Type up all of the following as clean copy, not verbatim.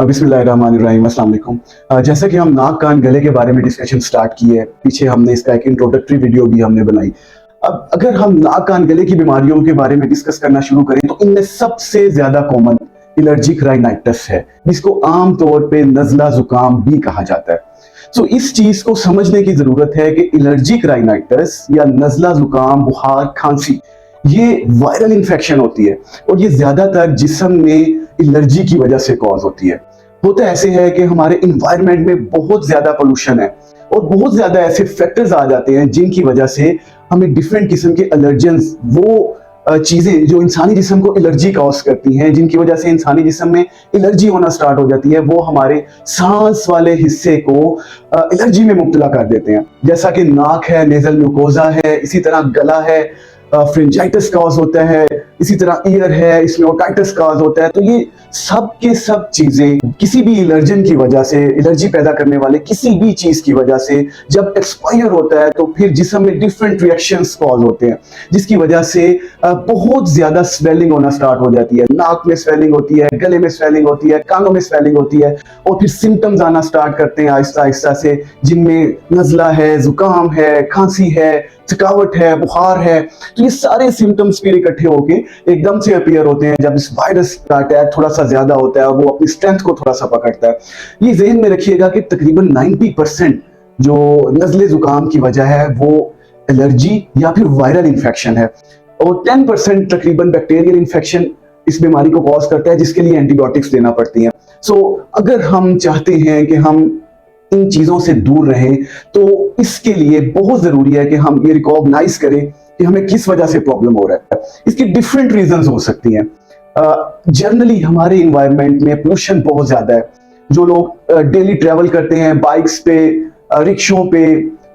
बिस्मिल्लाहिर्रहमानिर्रहीम, अस्सलाम वालेकुम। जैसा कि हम नाक कान गले के बारे में डिस्कशन स्टार्ट की है, पीछे हमने इसका एक इंट्रोडक्टरी वीडियो भी हमने बनाई। अब अगर हम नाक कान गले की बीमारियों के बारे में डिस्कस करना शुरू करें तो इनमें सबसे ज्यादा कॉमन एलर्जिक राइनाइटिस है, जिसको आम तौर पे नजला जुकाम भी कहा जाता है। सो इस चीज को समझने की जरूरत है कि एलर्जिक राइनाइटिस या नजला जुकाम, बुखार, खांसी ये वायरल इन्फेक्शन होती है और ये ज्यादातर जिस्म में एलर्जी की वजह से कॉज होती है। होता ऐसे है कि हमारे इन्वायरमेंट में बहुत ज्यादा पोल्यूशन है और बहुत ज्यादा ऐसे फैक्टर्स आ जाते हैं जिनकी वजह से हमें डिफरेंट किस्म के एलर्जेंस, वो चीजें जो इंसानी जिस्म को एलर्जी कॉज करती हैं, जिनकी वजह से इंसानी जिस्म में एलर्जी होना स्टार्ट हो जाती है, वो हमारे सांस वाले हिस्से को एलर्जी में मुब्तला कर देते हैं। जैसा कि नाक है, नेजल म्यूकोजा है, इसी तरह गला है, फ्रिंजाइटिस कॉज होता है, इसी तरह ईयर है, इसमें ओटाइटिस कॉज होता है। तो ये सब के सब चीजें किसी भी एलर्जन की वजह से, एलर्जी पैदा करने वाले किसी भी चीज की वजह से जब एक्सपायर होता है तो फिर जिस्म में डिफरेंट रिएक्शंस कॉज होते हैं, जिसकी वजह से बहुत ज्यादा स्वेलिंग होना स्टार्ट हो जाती है। नाक में स्वेलिंग होती है, गले में स्वेलिंग होती है, कानों में स्वेलिंग होती है और फिर सिम्टम्स आना स्टार्ट करते हैं आहिस्ता आहिस्ता से, जिनमें नजला है, जुकाम है, खांसी है, थकावट है, बुखार है। तो ये सारे सिम्टम्स फिर इकट्ठे होके एकदम से अपीयर होते हैं जब इस वायरस का अटैक थोड़ा सा ज्यादा होता है, वो अपनी स्ट्रेंथ को थोड़ा सा पकड़ता है। ये ज़हन में रखिएगा कि तकरीबन 90% जो नज़ले जुकाम की वजह है वो एलर्जी या फिर वायरल इन्फेक्शन है और 10% तकरीबन बैक्टीरियल इन्फेक्शन इस बीमारी को कॉज करता है, जिसके लिए एंटीबायोटिक्स देना पड़ती हैं। सो अगर हम चाहते हैं कि हम इन चीजों से दूर रहें तो इसके लिए बहुत जरूरी है कि हम ये रिकॉग्नाइज करें कि हमें किस वजह से प्रॉब्लम हो रहा है। इसकी डिफरेंट रीजंस हो सकती हैं। जनरली हमारे इन्वायरमेंट में पोल्यूशन बहुत ज्यादा है। जो लोग डेली ट्रेवल करते हैं बाइक्स पे, रिक्शों पे,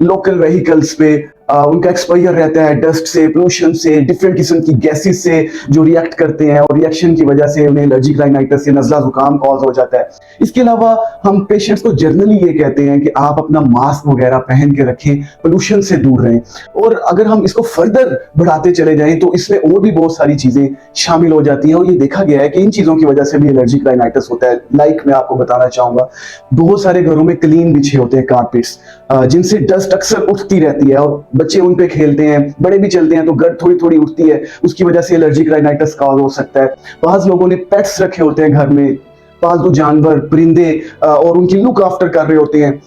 लोकल व्हीकल्स पे, उनका एक्सपोजर रहता है डस्ट से, पोल्यूशन से, डिफरेंट किस्म की गैसेस से जो रिएक्ट करते हैं और रिएक्शन की वजह से उन्हें एलर्जिक राइनाइटिस या नज़ला जुकाम कॉज हो जाता है। इसके अलावा हम पेशेंट्स को जनरली ये कहते हैं कि आप अपना मास्क वगैरह पहन के रखें, पोल्यूशन से दूर रहें। और अगर हम इसको फर्दर बढ़ाते चले जाएं तो इसमें और भी बहुत सारी चीजें शामिल हो जाती हैं और ये देखा गया है कि इन चीजों की वजह से भी एलर्जिक राइनाइटिस होता है। लाइक मैं आपको बताना चाहूंगा, बहुत सारे घरों में क्लीन बिछे होते हैं कारपेट्स, जिनसे डस्ट अक्सर उठती रहती है और बच्चे उन पे खेलते हैं, बड़े भी चलते हैं तो गर्द थोड़ी थोड़ी उठती है, उसकी वजह से एलर्जिक राइनाइटिस कॉज हो सकता है। बाज़ लोगों ने पेट्स रखे होते हैं घर में, पालतू जानवर, परिंदे, और उनकी लुक आफ्टर कर रहे होते हैं,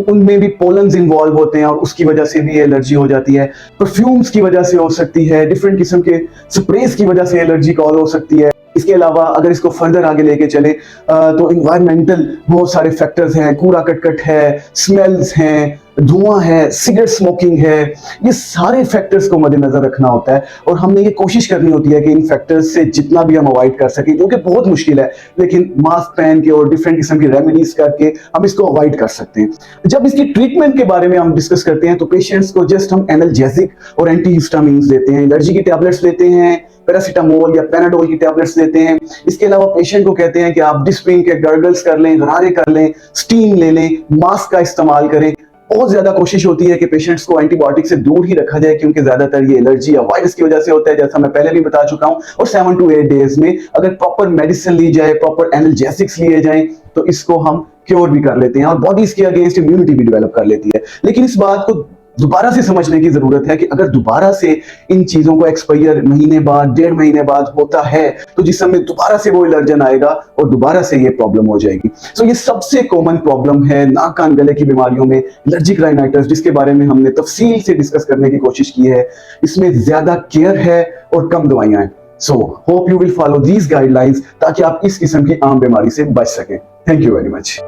उनमें भी पोलन्स इन्वॉल्व होते हैं और उसकी वजह से भी एलर्जी हो जाती है। परफ्यूम्स की वजह से हो सकती है, डिफरेंट किस्म के स्प्रेस की वजह से एलर्जी कॉज हो सकती है। इसके अलावा अगर इसको फर्दर आगे लेके चले तो इन्वायरमेंटल बहुत सारे फैक्टर्स हैं, कूड़ा कटकट है, स्मेल्स हैं, धुआं है, सिगरेट स्मोकिंग है, ये सारे फैक्टर्स को मद्देनजर रखना होता है और हमने ये कोशिश करनी होती है कि इन फैक्टर्स से जितना भी हम अवॉइड कर सकें, जो कि बहुत मुश्किल है, लेकिन मास्क पहन के और डिफरेंट किस्म की रेमेडीज करके हम इसको अवॉइड कर सकते हैं। जब इसकी ट्रीटमेंट के बारे में हम डिस्कस करते हैं तो पेशेंट्स को जस्ट हम एनाल्जेसिक और एंटीहिस्टामिन्स देते हैं, एलर्जी की टैबलेट्स देते हैं, पैरासीटामोल या पैनाडोल की टैबलेट्स देते हैं। इसके अलावा पेशेंट को कहते हैं कि आप डिस्पिंग के गर्गल्स कर लें, गरारे कर लें, स्टीम ले लें, मास्क का इस्तेमाल करें। बहुत ज्यादा कोशिश होती है कि पेशेंट्स को एंटीबायोटिक से दूर ही रखा जाए, क्योंकि ज्यादातर ये एलर्जी या वायरस की वजह से होता है, जैसा मैं पहले भी बता चुका हूं। और 7 to 8 डेज में अगर प्रॉपर मेडिसिन ली जाए, प्रॉपर एनाल्जेसिक्स लिए जाएं, तो इसको हम क्योर भी कर लेते हैं और बॉडी इसके अगेंस्ट इम्यूनिटी भी डेवलप कर लेती है। लेकिन इस बात को दोबारा से समझने की जरूरत है कि अगर दोबारा से इन चीजों को एक्सपायर महीने बाद, 1.5 महीने बाद होता है तो जिसमें में दोबारा से वो एलर्जन आएगा और दोबारा से ये प्रॉब्लम हो जाएगी। सो ये सबसे कॉमन प्रॉब्लम है नाक कान गले की बीमारियों में एलर्जिक राइनाइटिस, जिसके बारे में हमने तफसील से डिस्कस करने की कोशिश की है। इसमें ज्यादा केयर है और कम दवाइयां हैं। So hope you will follow these guidelines ताकि आप इस किस्म की आम बीमारी से बच सकें। Thank you very much.